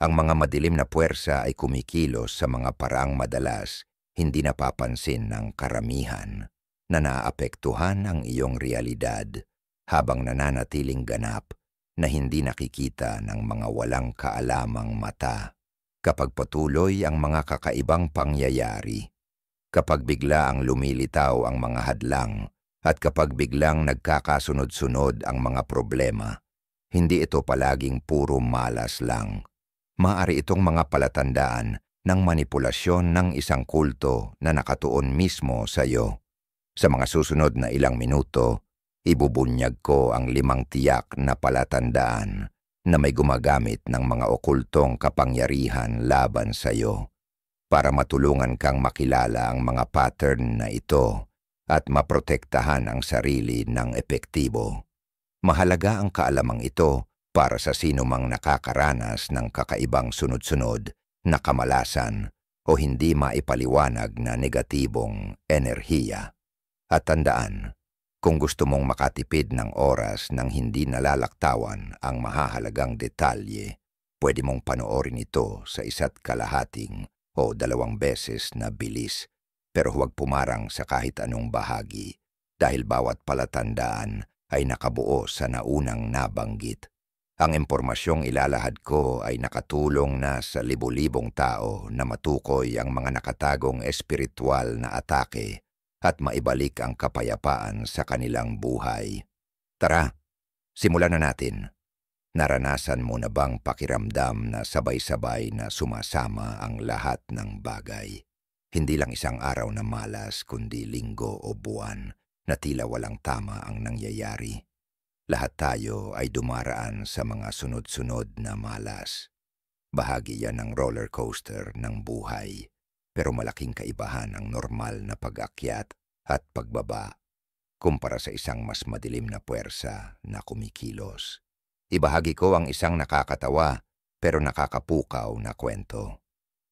Ang mga madilim na puwersa ay kumikilos sa mga paraang madalas hindi napapansin ng karamihan na naapektuhan ang iyong realidad habang nananatiling ganap na hindi nakikita ng mga walang kaalamang mata. Kapag patuloy ang mga kakaibang pangyayari, kapag bigla ang lumilitaw ang mga hadlang, at kapag biglang nagkakasunod-sunod ang mga problema, hindi ito palaging puro malas lang. Maaari itong mga palatandaan ng manipulasyon ng isang kulto na nakatuon mismo sa iyo. Sa mga susunod na ilang minuto, ibubunyag ko ang 5 tiyak na palatandaan na may gumagamit ng mga okultong kapangyarihan laban sa iyo para matulungan kang makilala ang mga pattern na ito at maprotektahan ang sarili ng epektibo. Mahalaga ang kaalamang ito para sa sinumang nakakaranas ng kakaibang sunod-sunod na kamalasan o hindi maipaliwanag na negatibong enerhiya. At tandaan, kung gusto mong makatipid ng oras nang hindi nalalaktawan ang mahahalagang detalye, pwede mong panoorin ito sa 1.5 o 2 beses na bilis, pero huwag pumarang sa kahit anong bahagi dahil bawat palatandaan ay nakabuo sa naunang nabanggit. Ang impormasyong ilalahad ko ay nakatulong na sa libo-libong tao na matukoy ang mga nakatagong espiritual na atake at maibalik ang kapayapaan sa kanilang buhay. Tara, simulan na natin. Naranasan mo na bang pakiramdam na sabay-sabay na sumasama ang lahat ng bagay? Hindi lang isang araw na malas kundi linggo o buwan na tila walang tama ang nangyayari. Lahat tayo ay dumaraan sa mga sunod-sunod na malas. Bahagi yan ng roller coaster ng buhay. Pero malaking kaibahan ang normal na pag-akyat at pagbaba kumpara sa isang mas madilim na puwersa na kumikilos. Ibahagi ko ang isang nakakatawa pero nakakapukaw na kwento.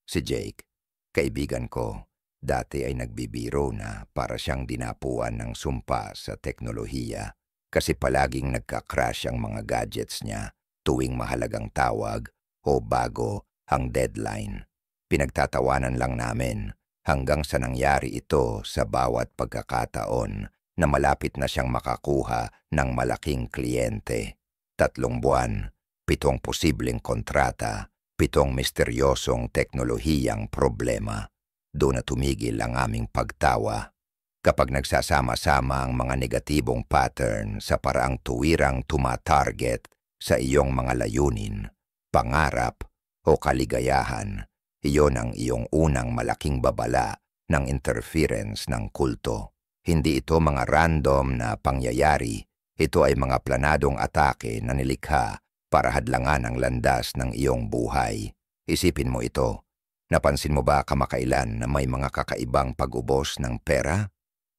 Si Jake, kaibigan ko, dati ay nagbibiro na para siyang dinapuan ng sumpa sa teknolohiya kasi palaging nagka-crash ang mga gadgets niya tuwing mahalagang tawag o bago ang deadline. Pinagtatawanan lang namin hanggang sa nangyari ito sa bawat pagkakataon na malapit na siyang makakuha ng malaking kliyente. 3 buwan, 7 posibleng kontrata, 7 misteryosong teknolohiyang problema. Doon na tumigil ang aming pagtawa. Kapag nagsasama-sama ang mga negatibong pattern sa paraang tuwirang tumatarget sa iyong mga layunin, pangarap o kaligayahan, iyon ang iyong unang malaking babala ng interference ng kulto. Hindi ito mga random na pangyayari. Ito ay mga planadong atake na nilikha para hadlangan ang landas ng iyong buhay. Isipin mo ito. Napansin mo ba kamakailan na may mga kakaibang pag-ubos ng pera?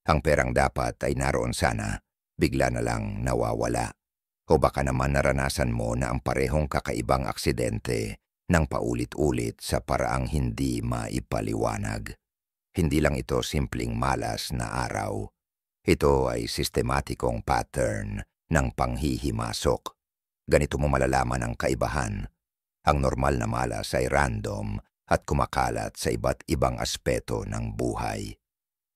Ang perang dapat ay naroon sana, bigla na lang nawawala. O baka naman naranasan mo na ang parehong kakaibang aksidente ng paulit-ulit sa paraang hindi maipaliwanag. Hindi lang ito simpleng malas na araw. Ito ay sistematikong pattern ng panghihimasok. Ganito mo malalaman ang kaibahan. Ang normal na malas ay random at kumakalat sa iba't ibang aspeto ng buhay.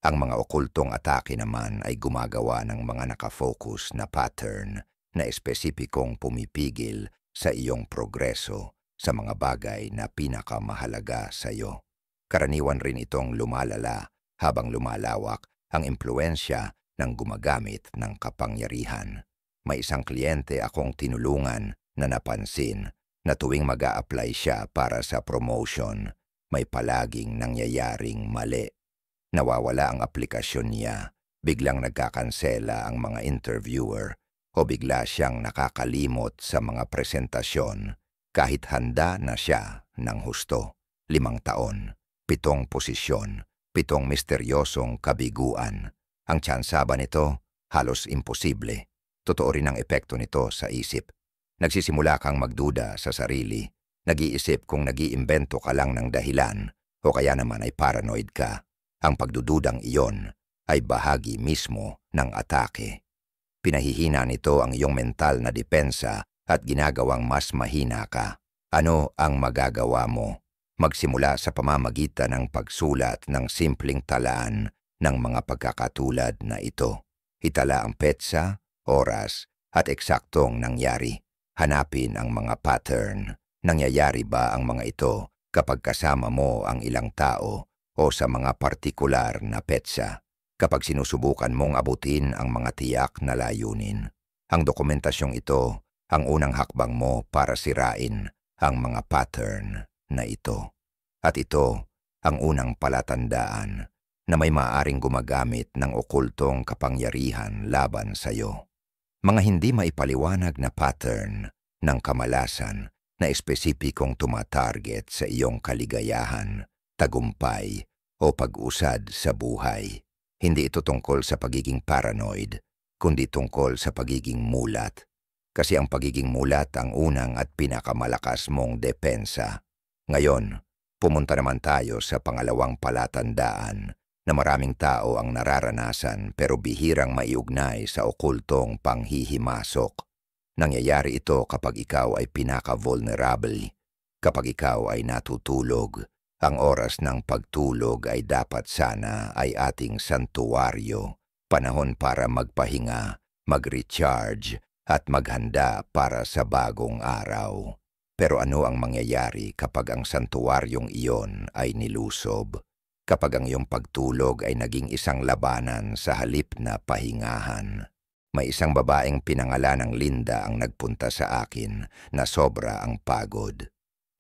Ang mga okultong atake naman ay gumagawa ng mga nakafocus na pattern na espesipikong pumipigil sa iyong progreso sa mga bagay na pinakamahalaga sa iyo. Karaniwan rin itong lumalala habang lumalawak ang impluensya ng gumagamit ng kapangyarihan. May isang kliyente akong tinulungan na napansin na tuwing mag-a-apply siya para sa promotion, may palaging nangyayaring mali. Nawawala ang aplikasyon niya, biglang nagkakansela ang mga interviewer o bigla siyang nakakalimot sa mga presentasyon kahit handa na siya ng husto. 5 taon, 7 posisyon, 7 misteryosong kabiguan. Ang tsansa ba nito? Halos imposible. Totoo rin ang epekto nito sa isip. Nagsisimula kang magduda sa sarili. Nag-iisip kung nag-iimbento ka lang ng dahilan o kaya naman ay paranoid ka. Ang pagdududang iyon ay bahagi mismo ng atake. Pinahihina nito ang iyong mental na depensa at ginagawang mas mahina ka. Ano ang magagawa mo? Magsimula sa pamamagitan ng pagsulat ng simpleng talaan ng mga pagkakatulad na ito. Itala ang petsa, oras, at eksaktong nangyari. Hanapin ang mga pattern. Nangyayari ba ang mga ito kapag kasama mo ang ilang tao o sa mga partikular na petsa? Kapag sinusubukan mong abutin ang mga tiyak na layunin. Ang dokumentasyong ito ang unang hakbang mo para sirain ang mga pattern na ito. At ito ang unang palatandaan na may maaaring gumagamit ng okultong kapangyarihan laban sa iyo. Mga hindi maipaliwanag na pattern ng kamalasan na espesipikong tumatarget sa iyong kaligayahan, tagumpay o pag-usad sa buhay. Hindi ito tungkol sa pagiging paranoid, kundi tungkol sa pagiging mulat. Kasi ang pagiging mulat ang unang at pinakamalakas mong depensa. Ngayon, pumunta naman tayo sa pangalawang palatandaan na maraming tao ang nararanasan pero bihirang maiugnay sa okultong panghihimasok. Nangyayari ito kapag ikaw ay pinaka-vulnerable, kapag ikaw ay natutulog. Ang oras ng pagtulog ay dapat sana ay ating santuwaryo, panahon para magpahinga, mag-recharge, at maghanda para sa bagong araw. Pero ano ang mangyayari kapag ang santuwaryong iyon ay nilusob? Kapag ang iyong pagtulog ay naging isang labanan sa halip na pahingahan? May isang babaeng pinangalanang Linda ang nagpunta sa akin na sobra ang pagod.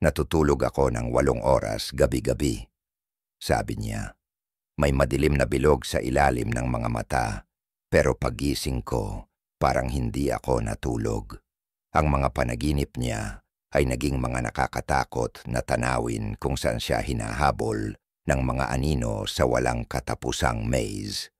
Natutulog ako ng 8 oras gabi-gabi. Sabi niya, may madilim na bilog sa ilalim ng mga mata, pero pagising ko, parang hindi ako natulog. Ang mga panaginip niya ay naging mga nakakatakot na tanawin kung saan siya hinahabol ng mga anino sa walang katapusang maze.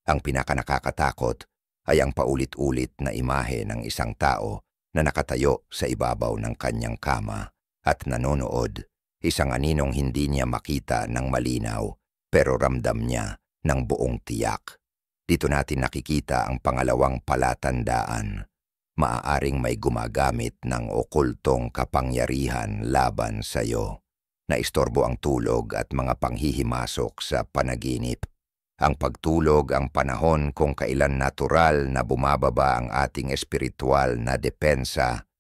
Ang pinakanakakatakot ay ang paulit-ulit na imahe ng isang tao na nakatayo sa ibabaw ng kanyang kama at nanonood, isang aninong hindi niya makita ng malinaw pero ramdam niya ng buong tiyak. Dito natin nakikita ang pangalawang palatandaan. Maaaring may gumagamit ng okultong kapangyarihan laban sa iyo. Naistorbo ang tulog at mga panghihimasok sa panaginip. Ang pagtulog ang panahon kung kailan natural na bumababa ang ating espiritual na depensa.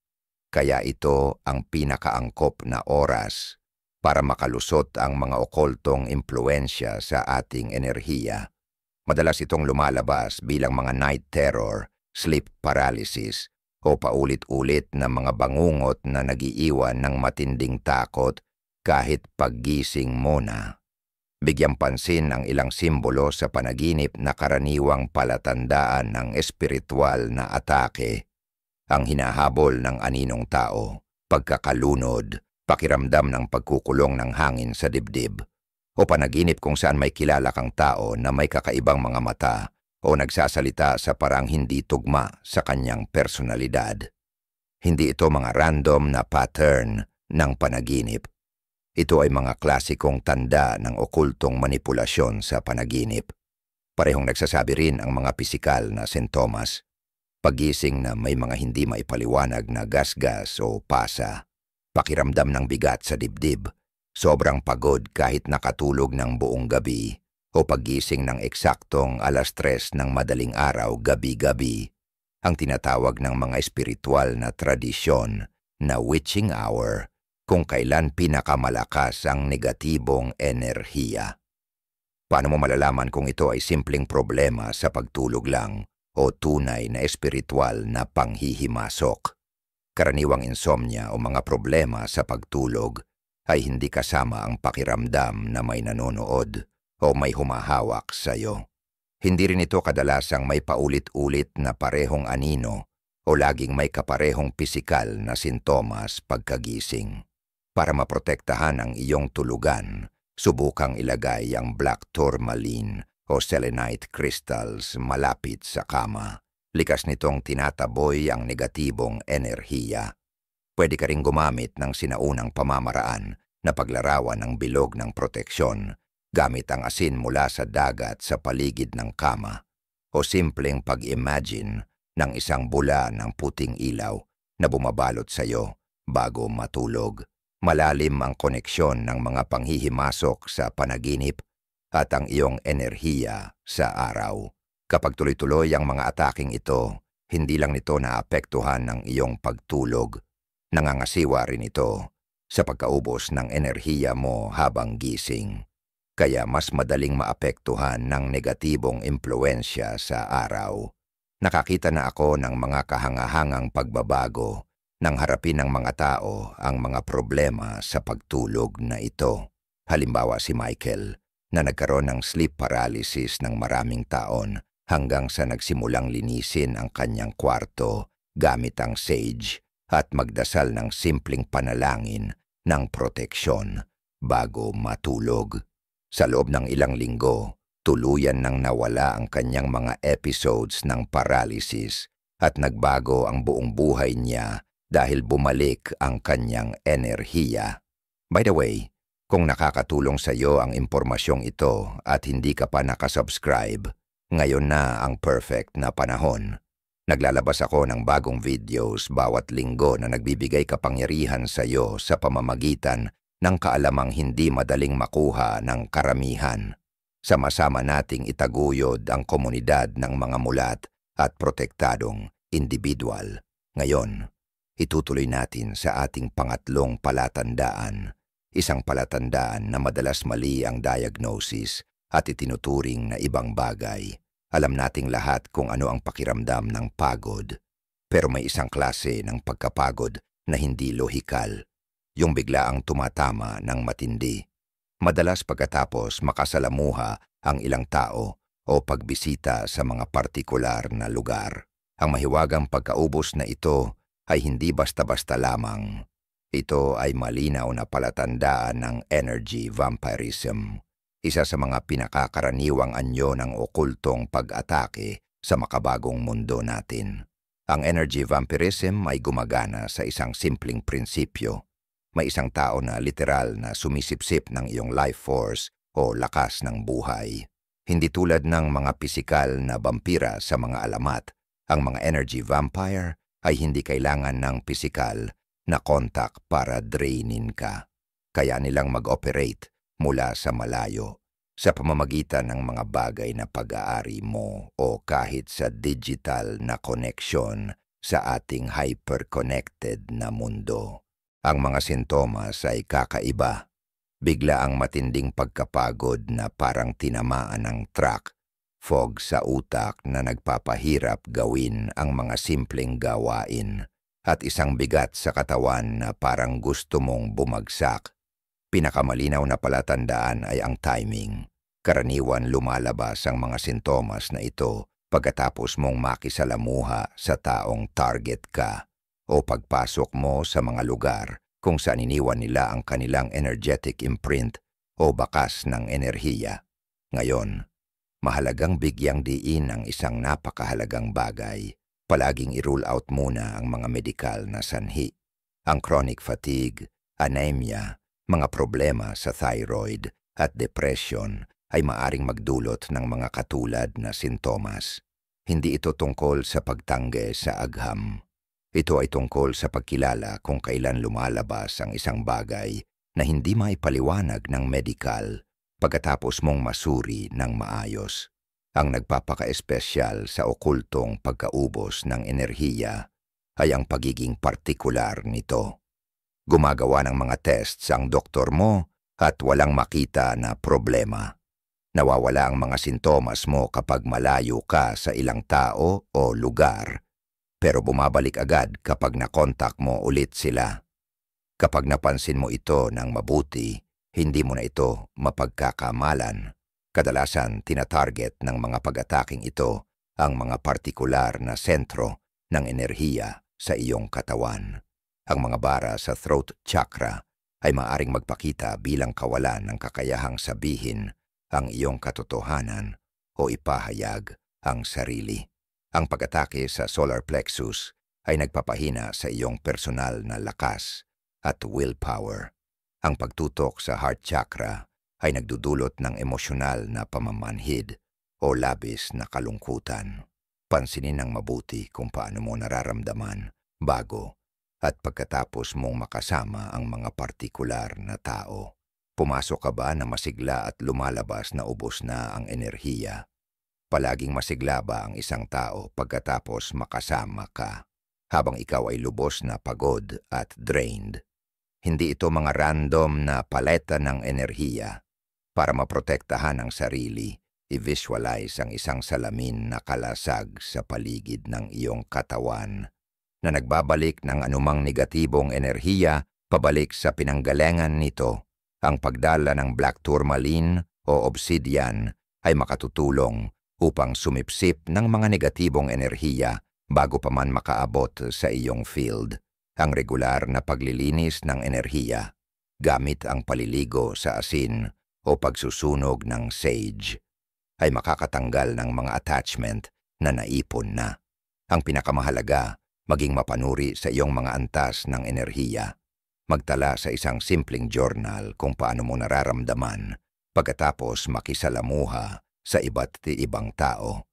Kaya ito ang pinakaangkop na oras para makalusot ang mga okultong impluensya sa ating enerhiya. Madalas itong lumalabas bilang mga night terror, sleep paralysis, o paulit-ulit na mga bangungot na nagiiwan ng matinding takot kahit paggising mo na. Bigyang pansin ang ilang simbolo sa panaginip na karaniwang palatandaan ng espiritual na atake. Ang hinahabol ng aninong tao, pagkakalunod, pakiramdam ng pagkukulong ng hangin sa dibdib, o panaginip kung saan may kilala kang tao na may kakaibang mga mata o nagsasalita sa parang hindi tugma sa kanyang personalidad. Hindi ito mga random na pattern ng panaginip. Ito ay mga klasikong tanda ng okultong manipulasyon sa panaginip. Parehong nagsasabi rin ang mga pisikal na sintomas. Pagising na may mga hindi maipaliwanag na gasgas o pasa, pakiramdam ng bigat sa dibdib, sobrang pagod kahit nakatulog ng buong gabi, o paggising ng eksaktong 3:00 ng madaling araw gabi-gabi, ang tinatawag ng mga espiritual na tradisyon na witching hour, kung kailan pinakamalakas ang negatibong enerhiya. Paano mo malalaman kung ito ay simpleng problema sa pagtulog lang o tunay na espiritual na panghihimasok? Karaniwang insomnia o mga problema sa pagtulog ay hindi kasama ang pakiramdam na may nanonood o may humahawak sa iyo. Hindi rin ito kadalasang may paulit-ulit na parehong anino o laging may kaparehong pisikal na sintomas pagkagising. Para maprotektahan ang iyong tulugan, subukang ilagay ang black tourmaline o selenite crystals malapit sa kama. Likas nitong tinataboy ang negatibong enerhiya. Pwede ka ring gumamit ng sinaunang pamamaraan na paglarawan ng bilog ng proteksyon gamit ang asin mula sa dagat sa paligid ng kama o simpleng pag-imagine ng isang bula ng puting ilaw na bumabalot sa iyo bago matulog. Malalim ang koneksyon ng mga panghihimasok sa panaginip at ang iyong enerhiya sa araw. Kapag tuloy-tuloy ang mga ataking ito, hindi lang nito naapektuhan ng iyong pagtulog. Nangangasiwa rin ito sa pagkaubos ng enerhiya mo habang gising. Kaya mas madaling maapektuhan ng negatibong impluensya sa araw. Nakakita na ako ng mga kahangahangang pagbabago nang harapin ng mga tao ang mga problema sa pagtulog na ito. Halimbawa si Michael, na nagkaroon ng sleep paralysis ng maraming taon hanggang sa nagsimulang linisin ang kanyang kwarto gamit ang sage at magdasal ng simpleng panalangin ng proteksyon bago matulog. Sa loob ng ilang linggo, tuluyan nang nawala ang kanyang mga episodes ng paralysis at nagbago ang buong buhay niya dahil bumalik ang kanyang enerhiya. By the way, kung nakakatulong sa iyo ang impormasyong ito at hindi ka pa nakasubscribe, ngayon na ang perfect na panahon. Naglalabas ako ng bagong videos bawat linggo na nagbibigay kapangyarihan sa iyo sa pamamagitan ng kaalamang hindi madaling makuha ng karamihan. Sama-sama nating itaguyod ang komunidad ng mga mulat at protektadong individual. Ngayon, itutuloy natin sa ating pangatlong palatandaan. Isang palatandaan na madalas mali ang diagnosis at itinuturing na ibang bagay. Alam nating lahat kung ano ang pakiramdam ng pagod. Pero may isang klase ng pagkapagod na hindi lohikal. Yung biglaang tumatama ng matindi. Madalas pagkatapos makasalamuha ang ilang tao o pagbisita sa mga partikular na lugar. Ang mahiwagang pagkaubos na ito ay hindi basta-basta lamang. Ito ay malinaw na palatandaan ng energy vampirism, isa sa mga pinakakaraniwang anyo ng okultong pag-atake sa makabagong mundo natin. Ang energy vampirism ay gumagana sa isang simpleng prinsipyo. May isang tao na literal na sumisipsip ng iyong life force o lakas ng buhay. Hindi tulad ng mga pisikal na vampira sa mga alamat, ang mga energy vampire ay hindi kailangan ng pisikal na kontak para drainin ka. Kaya nilang mag-operate mula sa malayo sa pamamagitan ng mga bagay na pag-aari mo o kahit sa digital na koneksyon sa ating hyper-connected na mundo. Ang mga sintomas ay kakaiba. Bigla ang matinding pagkapagod na parang tinamaan ng truck, fog sa utak na nagpapahirap gawin ang mga simpleng gawain, at isang bigat sa katawan na parang gusto mong bumagsak. Pinakamalinaw na palatandaan ay ang timing. Karaniwan lumalabas ang mga sintomas na ito pagkatapos mong makisalamuha sa taong target ka o pagpasok mo sa mga lugar kung saan iniwan nila ang kanilang energetic imprint o bakas ng enerhiya. Ngayon, mahalagang bigyang diin ang isang napakahalagang bagay. Palaging i-rule out muna ang mga medikal na sanhi. Ang chronic fatigue, anemia, mga problema sa thyroid at depression ay maaring magdulot ng mga katulad na sintomas. Hindi ito tungkol sa pagtangge sa agham. Ito ay tungkol sa pagkilala kung kailan lumalabas ang isang bagay na hindi maipaliwanag ng medikal pagkatapos mong masuri ng maayos. Ang nagpapaka-espesyal sa okultong pagkaubos ng enerhiya ay ang pagiging partikular nito. Gumagawa ng mga tests ang doktor mo at walang makita na problema. Nawawala ang mga sintomas mo kapag malayo ka sa ilang tao o lugar, pero bumabalik agad kapag nakontak mo ulit sila. Kapag napansin mo ito ng mabuti, hindi mo na ito mapagkakamalan. Kadalasan tinatarget ng mga pag-ataking ito ang mga partikular na sentro ng enerhiya sa iyong katawan. Ang mga bara sa throat chakra ay maaring magpakita bilang kawalan ng kakayahang sabihin ang iyong katotohanan o ipahayag ang sarili. Ang pag-atake sa solar plexus ay nagpapahina sa iyong personal na lakas at willpower. Ang pagtutok sa heart chakra ay nagdudulot ng emosyonal na pamamanhid o labis na kalungkutan. Pansinin ng mabuti kung paano mo nararamdaman bago at pagkatapos mong makasama ang mga partikular na tao. Pumasok ka ba na masigla at lumalabas na ubos na ang enerhiya? Palaging masigla ba ang isang tao pagkatapos makasama ka, habang ikaw ay lubos na pagod at drained? Hindi ito mga random na paleta ng enerhiya. Para maprotektahan ang sarili, i-visualize ang isang salamin na kalasag sa paligid ng iyong katawan na nagbabalik ng anumang negatibong enerhiya pabalik sa pinanggalingan nito. Ang pagdala ng black tourmaline o obsidian ay makatutulong upang sumipsip ng mga negatibong enerhiya bago pa man makaabot sa iyong field. Ang regular na paglilinis ng enerhiya gamit ang paliligo sa asin o pagsusunog ng sage ay makakatanggal ng mga attachment na naipon na. Ang pinakamahalaga, maging mapanuri sa iyong mga antas ng enerhiya. Magtala sa isang simpleng journal kung paano mo nararamdaman pagkatapos makisalamuha sa iba't ibang tao.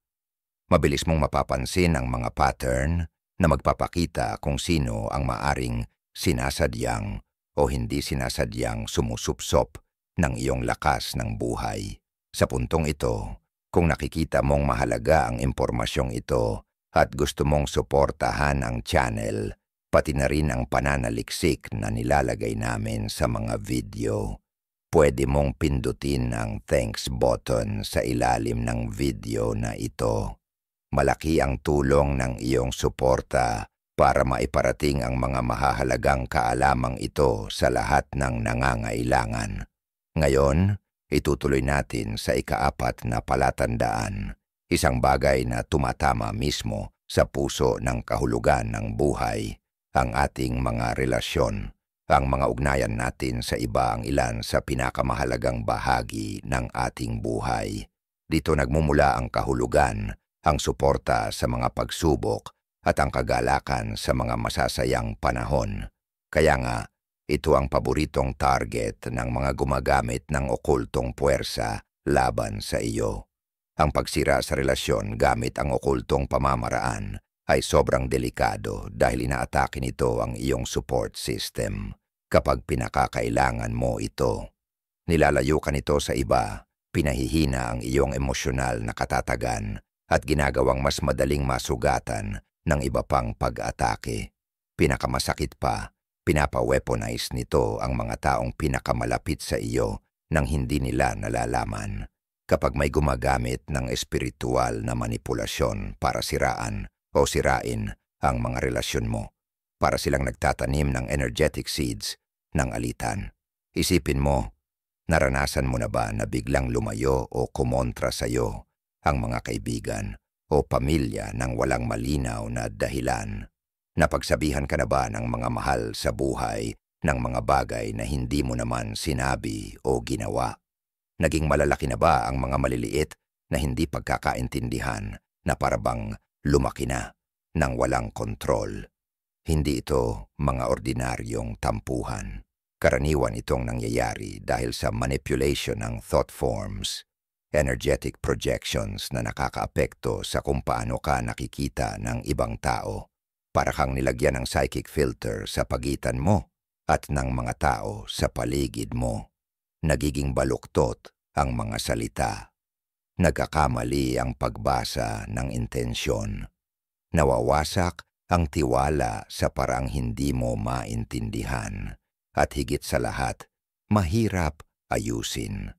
Mabilis mong mapapansin ang mga pattern na magpapakita kung sino ang maaring sinasadyang o hindi sinasadyang sumusupsop ng iyong lakas ng buhay. Sa puntong ito, kung nakikita mong mahalaga ang impormasyong ito at gusto mong suportahan ang channel, pati na rin ang pananaliksik na nilalagay namin sa mga video, pwede mong pindutin ang thanks button sa ilalim ng video na ito. Malaki ang tulong ng iyong suporta para maiparating ang mga mahahalagang kaalamang ito sa lahat ng nangangailangan. Ngayon, itutuloy natin sa ika-4 na palatandaan, isang bagay na tumatama mismo sa puso ng kahulugan ng buhay, ang ating mga relasyon. Ang mga ugnayan natin sa iba ang ilan sa pinakamahalagang bahagi ng ating buhay. Dito nagmumula ang kahulugan, ang suporta sa mga pagsubok at ang kagalakan sa mga masasayang panahon. Kaya nga, ito ang paboritong target ng mga gumagamit ng okultong puwersa laban sa iyo. Ang pagsira sa relasyon gamit ang okultong pamamaraan ay sobrang delikado dahil inaatake nito ang iyong support system kapag pinakakailangan mo ito. Nilalayo ka nito sa iba, pinahihina ang iyong emosyonal na katatagan at ginagawang mas madaling masugatan ng iba pang pag-atake. Pinakamasakit pa, pinapa-weaponize nito ang mga taong pinakamalapit sa iyo nang hindi nila nalalaman. Kapag may gumagamit ng espiritual na manipulasyon para siraan o sirain ang mga relasyon mo, para silang nagtatanim ng energetic seeds ng alitan. Isipin mo, naranasan mo na ba na biglang lumayo o kumontra sa iyo ang mga kaibigan o pamilya ng walang malinaw na dahilan? Napagsabihan ka na ba ng mga mahal sa buhay ng mga bagay na hindi mo naman sinabi o ginawa? Naging malalaki na ba ang mga maliliit na hindi pagkakaintindihan na parabang lumaki na nang walang kontrol? Hindi ito mga ordinaryong tampuhan. Karaniwan itong nangyayari dahil sa manipulation ng thought forms, energetic projections na nakakaapekto sa kung paano ka nakikita ng ibang tao. Para kang nilagyan ng psychic filter sa pagitan mo at ng mga tao sa paligid mo. Nagiging baluktot ang mga salita. Nagkakamali ang pagbasa ng intensyon. Nawawasak ang tiwala sa parang hindi mo maintindihan. At higit sa lahat, mahirap ayusin.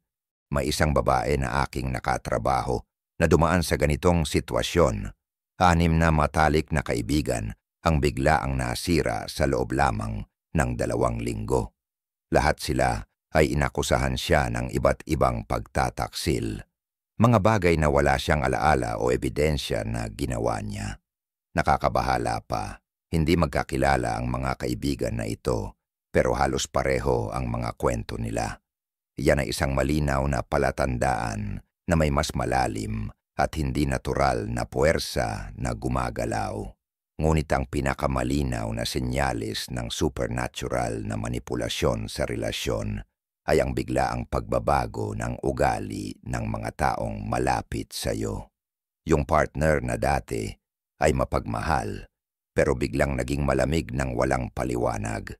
May isang babae na aking nakatrabaho na dumaan sa ganitong sitwasyon. 6 na matalik na kaibigan ang biglaang nasira sa loob lamang ng 2 linggo. Lahat sila ay inakusahan siya ng iba't ibang pagtataksil. Mga bagay na wala siyang alaala o ebidensya na ginawa niya. Nakakabahala pa, hindi magkakilala ang mga kaibigan na ito, pero halos pareho ang mga kwento nila. Yan ay isang malinaw na palatandaan na may mas malalim at hindi natural na puwersa na gumagalaw. Ngunit ang pinakamalinaw na senyales ng supernatural na manipulasyon sa relasyon ay ang biglaang pagbabago ng ugali ng mga taong malapit sa iyo. Yung partner na dati ay mapagmahal, pero biglang naging malamig ng walang paliwanag.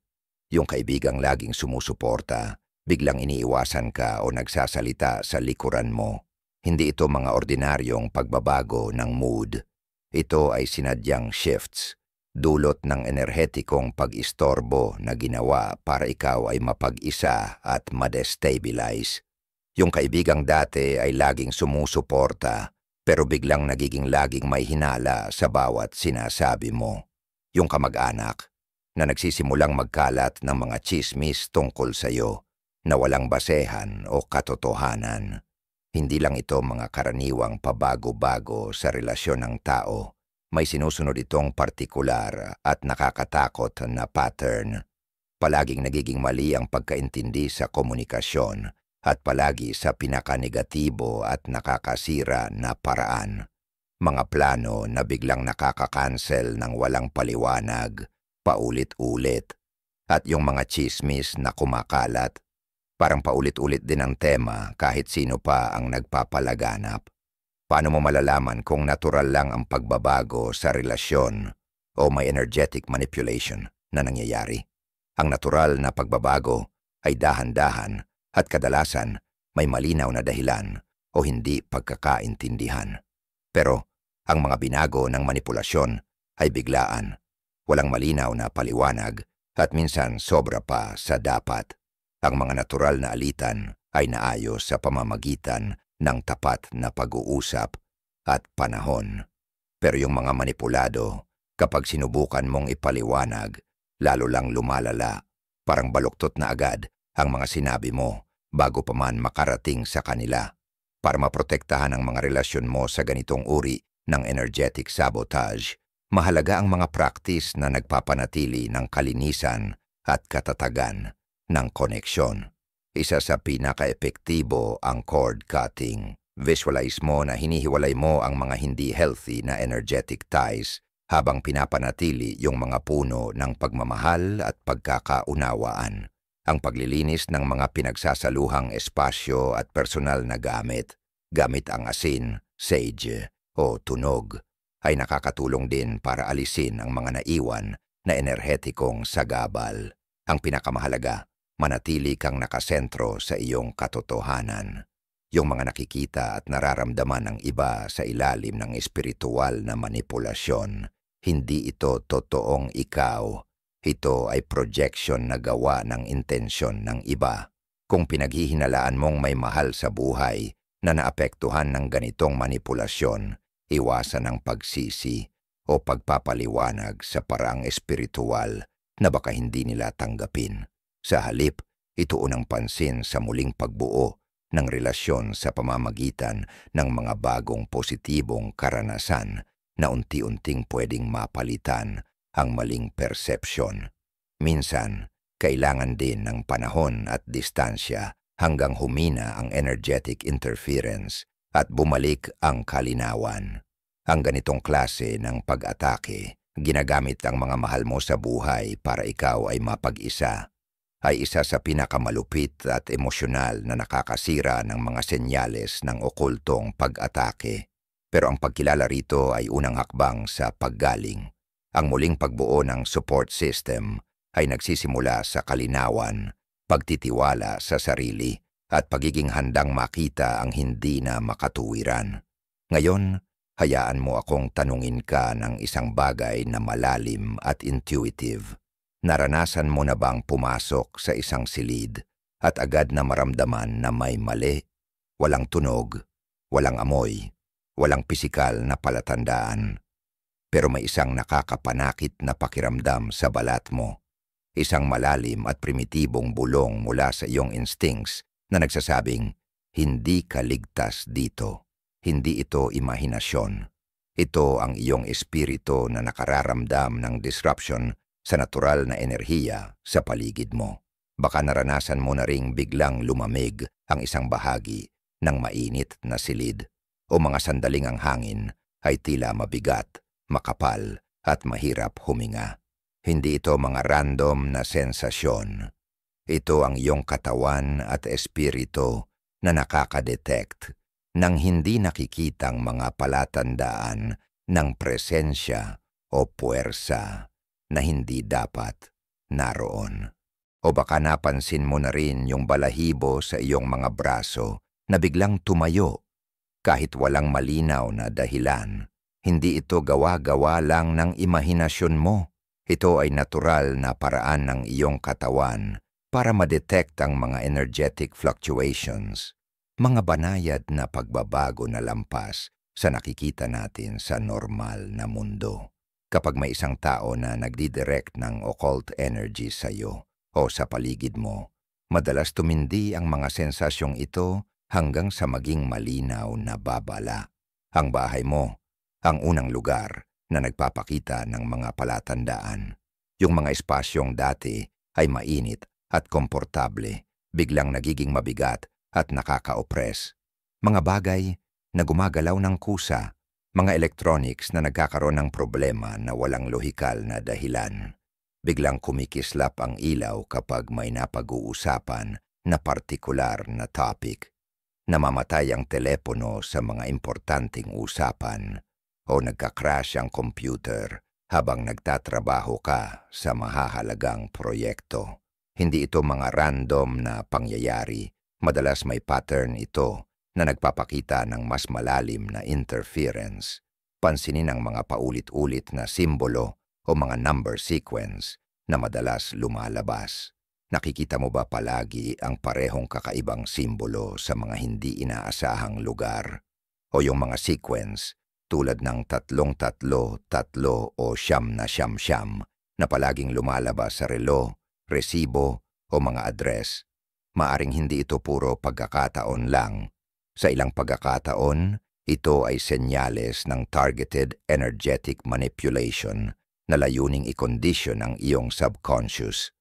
Yung kaibigang laging sumusuporta, biglang iniiwasan ka o nagsasalita sa likuran mo. Hindi ito mga ordinaryong pagbabago ng mood. Ito ay sinadyang shifts, dulot ng enerhetikong pag-istorbo na ginawa para ikaw ay mapag-isa at ma-destabilize. Yung kaibigang dati ay laging sumusuporta, pero biglang nagiging laging may hinala sa bawat sinasabi mo. Yung kamag-anak na nagsisimulang magkalat ng mga tsismis tungkol sa'yo na walang basehan o katotohanan. Hindi lang ito mga karaniwang pabago-bago sa relasyon ng tao. May sinusunod itong partikular at nakakatakot na pattern. Palaging nagiging mali ang pagkaintindi sa komunikasyon at palagi sa pinaka-negatibo at nakakasira na paraan. Mga plano na biglang nakaka-cancel ng walang paliwanag, paulit-ulit, at yung mga tsismis na kumakalat. Parang paulit-ulit din ang tema kahit sino pa ang nagpapalaganap. Paano mo malalaman kung natural lang ang pagbabago sa relasyon o may energetic manipulation na nangyayari? Ang natural na pagbabago ay dahan-dahan at kadalasan may malinaw na dahilan o hindi pagkakaintindihan. Pero ang mga binago ng manipulasyon ay biglaan, walang malinaw na paliwanag at minsan sobra pa sa dapat. Ang mga natural na alitan ay naayos sa pamamagitan ng tapat na pag-uusap at panahon. Pero yung mga manipulado, kapag sinubukan mong ipaliwanag, lalo lang lumalala, parang baluktot na agad ang mga sinabi mo bago pa man makarating sa kanila. Para maprotektahan ang mga relasyon mo sa ganitong uri ng energetic sabotage, mahalaga ang mga practice na nagpapanatili ng kalinisan at katatagan ng koneksyon. Isa sa pinaka-epektibo ang cord cutting. Visualize mo na hinihiwalay mo ang mga hindi healthy na energetic ties habang pinapanatili yung mga puno ng pagmamahal at pagkakaunawaan. Ang paglilinis ng mga pinagsasaluhang espasyo at personal na gamit ang asin, sage o tunog, ay nakakatulong din para alisin ang mga naiwan na enerhetikong sagabal. Ang pinakamahalaga, manatili kang nakasentro sa iyong katotohanan. Yung mga nakikita at nararamdaman ng iba sa ilalim ng espiritual na manipulasyon, hindi ito totoong ikaw. Ito ay projection na gawa ng intensyon ng iba. Kung pinaghihinalaan mong may mahal sa buhay na naapektuhan ng ganitong manipulasyon, iwasan ang pagsisi o pagpapaliwanag sa paraang espiritual na baka hindi nila tanggapin. Sa halip, ituon ang pansin sa muling pagbuo ng relasyon sa pamamagitan ng mga bagong positibong karanasan na unti-unting pwedeng mapalitan ang maling persepsyon. Minsan, kailangan din ng panahon at distansya hanggang humina ang energetic interference at bumalik ang kalinawan. Ang ganitong klase ng pag-atake, ginagamit ang mga mahal mo sa buhay para ikaw ay mapag-isa, ay isa sa pinakamalupit at emosyonal na nakakasira ng mga senyales ng okultong pag-atake. Pero ang pagkilala rito ay unang hakbang sa paggaling. Ang muling pagbuo ng support system ay nagsisimula sa kalinawan, pagtitiwala sa sarili, at pagiging handang makita ang hindi na makatuwiran. Ngayon, hayaan mo akong tanungin ka ng isang bagay na malalim at intuitive. Naranasan mo na bang pumasok sa isang silid at agad na maramdaman na may mali? Walang tunog, walang amoy, walang pisikal na palatandaan. Pero may isang nakakapanakit na pakiramdam sa balat mo. Isang malalim at primitibong bulong mula sa iyong instincts na nagsasabing, hindi ka ligtas dito. Hindi ito imahinasyon. Ito ang iyong espiritu na nakararamdam ng disruption sa natural na enerhiya sa paligid mo. Baka naranasan mo na ring biglang lumamig ang isang bahagi ng mainit na silid o mga sandaling ang hangin ay tila mabigat, makapal at mahirap huminga. Hindi ito mga random na sensasyon. Ito ang iyong katawan at espiritu na nakakadetect ng hindi nakikitang mga palatandaan ng presensya o puwersa na hindi dapat naroon. O baka napansin mo na rin yung balahibo sa iyong mga braso na biglang tumayo kahit walang malinaw na dahilan. Hindi ito gawa-gawa lang ng imahinasyon mo. Ito ay natural na paraan ng iyong katawan para ma-detect ang mga energetic fluctuations, mga banayad na pagbabago na lampas sa nakikita natin sa normal na mundo. Kapag may isang tao na nagdidirect ng occult energy sa iyo o sa paligid mo, madalas tumindi ang mga sensasyong ito hanggang sa maging malinaw na babala. Ang bahay mo, ang unang lugar na nagpapakita ng mga palatandaan. Yung mga espasyong dati ay mainit at komportable, biglang nagiging mabigat at nakaka-oppress. Mga bagay na gumagalaw ng kusa, mga electronics na nagkakaroon ng problema na walang lohikal na dahilan. Biglang kumikislap ang ilaw kapag may napag-uusapan na partikular na topic. Namamatay ang telepono sa mga importanteng usapan o nagka-crash ang computer habang nagtatrabaho ka sa mahahalagang proyekto. Hindi ito mga random na pangyayari. Madalas may pattern ito na nagpapakita ng mas malalim na interference. Pansinin ang mga paulit-ulit na simbolo o mga number sequence na madalas lumalabas. Nakikita mo ba palagi ang parehong kakaibang simbolo sa mga hindi inaasahang lugar? O yung mga sequence tulad ng 3-3-3 o 9-9-9 na palaging lumalabas sa relo, resibo o mga address? Maaring hindi ito puro pagkakataon lang. Sa ilang pagkakataon, ito ay senyales ng targeted energetic manipulation na layuning i-condition ang iyong subconscious.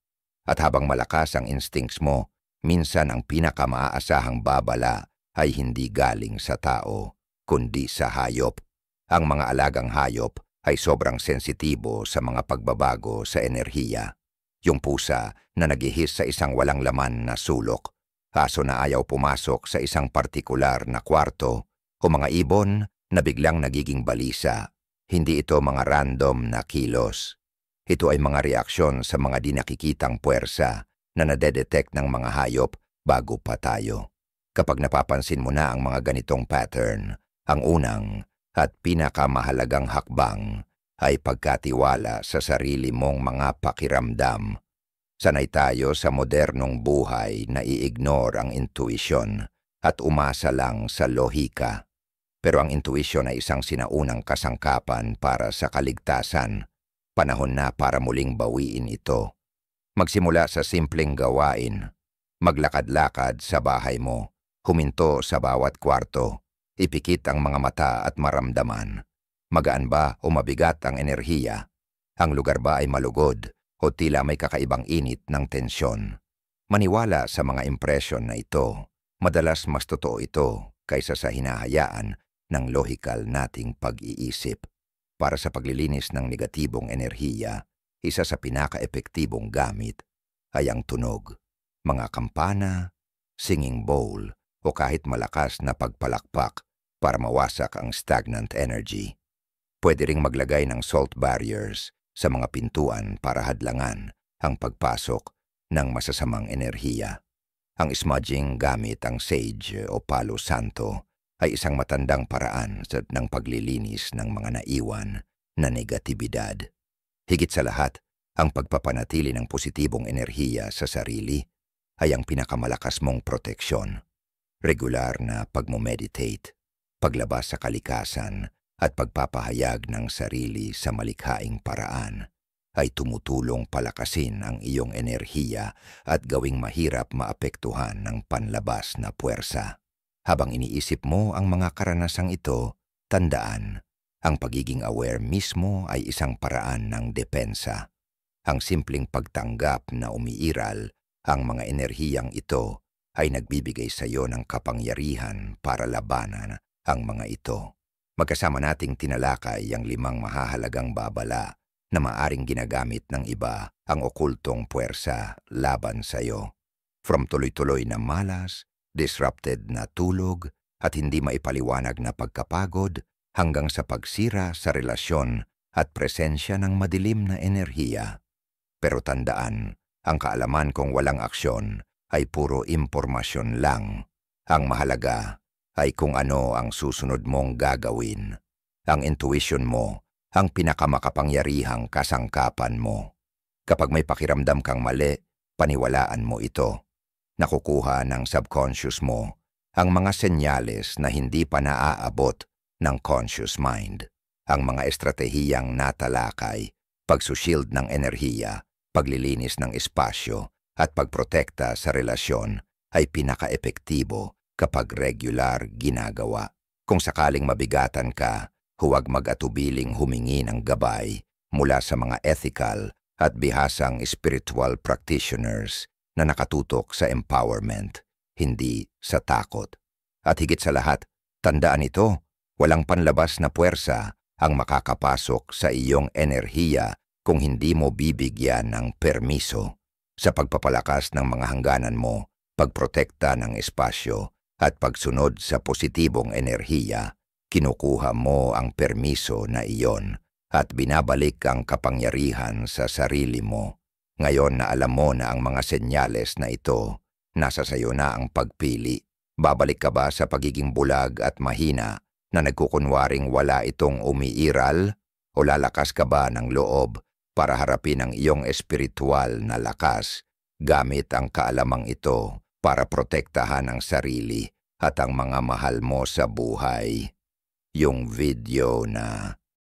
At habang malakas ang instincts mo, minsan ang pinakamaasahang babala ay hindi galing sa tao, kundi sa hayop. Ang mga alagang hayop ay sobrang sensitibo sa mga pagbabago sa enerhiya. Yung pusa na naghihis sa isang walang laman na sulok, aso na ayaw pumasok sa isang partikular na kwarto, o mga ibon na biglang nagiging balisa. Hindi ito mga random na kilos. Ito ay mga reaksyon sa mga di nakikitang puwersa na nadedetect ng mga hayop bago pa tayo. Kapag napapansin mo na ang mga ganitong pattern, ang unang at pinakamahalagang hakbang ay pagkatiwala sa sarili mong mga pakiramdam. Sanay tayo sa modernong buhay na i-ignore ang intuition at umasa lang sa lohika. Pero ang intuition ay isang sinaunang kasangkapan para sa kaligtasan. Panahon na para muling bawiin ito. Magsimula sa simpleng gawain. Maglakad-lakad sa bahay mo. Huminto sa bawat kwarto. Ipikit ang mga mata at maramdaman. Magaan ba o mabigat ang enerhiya? Ang lugar ba ay malugod o tila may kakaibang init ng tensyon? Maniwala sa mga impresyon na ito. Madalas mas totoo ito kaysa sa hinahayaan ng lohikal nating pag-iisip. Para sa paglilinis ng negatibong enerhiya, isa sa pinaka-epektibong gamit ay ang tunog, mga kampana, singing bowl o kahit malakas na pagpalakpak para mawasak ang stagnant energy. Pwede ring maglagay ng salt barriers sa mga pintuan para hadlangan ang pagpasok ng masasamang enerhiya. Ang smudging gamit ang sage o palo santo ay isang matandang paraan ng paglilinis ng mga naiwan na negatibidad. Higit sa lahat, ang pagpapanatili ng positibong enerhiya sa sarili ay ang pinakamalakas mong proteksyon. Regular na pagmomeditate, paglabas sa kalikasan at pagpapahayag ng sarili sa malikhaing paraan ay tumutulong palakasin ang iyong enerhiya at gawing mahirap maapektuhan ng panlabas na puwersa. Habang iniisip mo ang mga karanasang ito, tandaan, ang pagiging aware mismo ay isang paraan ng depensa. Ang simpleng pagtanggap na umiiral ang mga enerhiyang ito ay nagbibigay sa iyo ng kapangyarihan para labanan ang mga ito. Magkasama nating tinalakay ang 5 mahahalagang babala na maaring ginagamit ng iba ang okultong puwersa laban sa iyo. From tuloy-tuloy na malas, disrupted na tulog at hindi maipaliwanag na pagkapagod hanggang sa pagsira sa relasyon at presensya ng madilim na enerhiya. Pero tandaan, ang kaalaman kung walang aksyon ay puro impormasyon lang. Ang mahalaga ay kung ano ang susunod mong gagawin. Ang intuition mo, ang pinakamakapangyarihang kasangkapan mo. Kapag may pakiramdam kang mali, paniwalaan mo ito. Nakukuha ng subconscious mo ang mga senyales na hindi pa naaabot ng conscious mind. Ang mga estratehiyang natalakay, pagsushield ng enerhiya, paglilinis ng espasyo, at pagprotekta sa relasyon ay pinaka-epektibo kapag regular ginagawa. Kung sakaling mabigatan ka, huwag mag-atubiling humingi ng gabay mula sa mga ethical at bihasang spiritual practitioners na nakatutok sa empowerment, hindi sa takot. At higit sa lahat, tandaan ito, walang panlabas na puwersa ang makakapasok sa iyong enerhiya kung hindi mo bibigyan ng permiso. Sa pagpapalakas ng mga hangganan mo, pagprotekta ng espasyo, at pagsunod sa positibong enerhiya, kinukuha mo ang permiso na iyon at binabalik ang kapangyarihan sa sarili mo. Ngayon na alam mo na ang mga senyales na ito, nasa sayo na ang pagpili. Babalik ka ba sa pagiging bulag at mahina na nagkukunwaring wala itong umiiral? O lalakas ka ba ng loob para harapin ang iyong espiritual na lakas gamit ang kaalamang ito para protektahan ang sarili at ang mga mahal mo sa buhay? Yung video na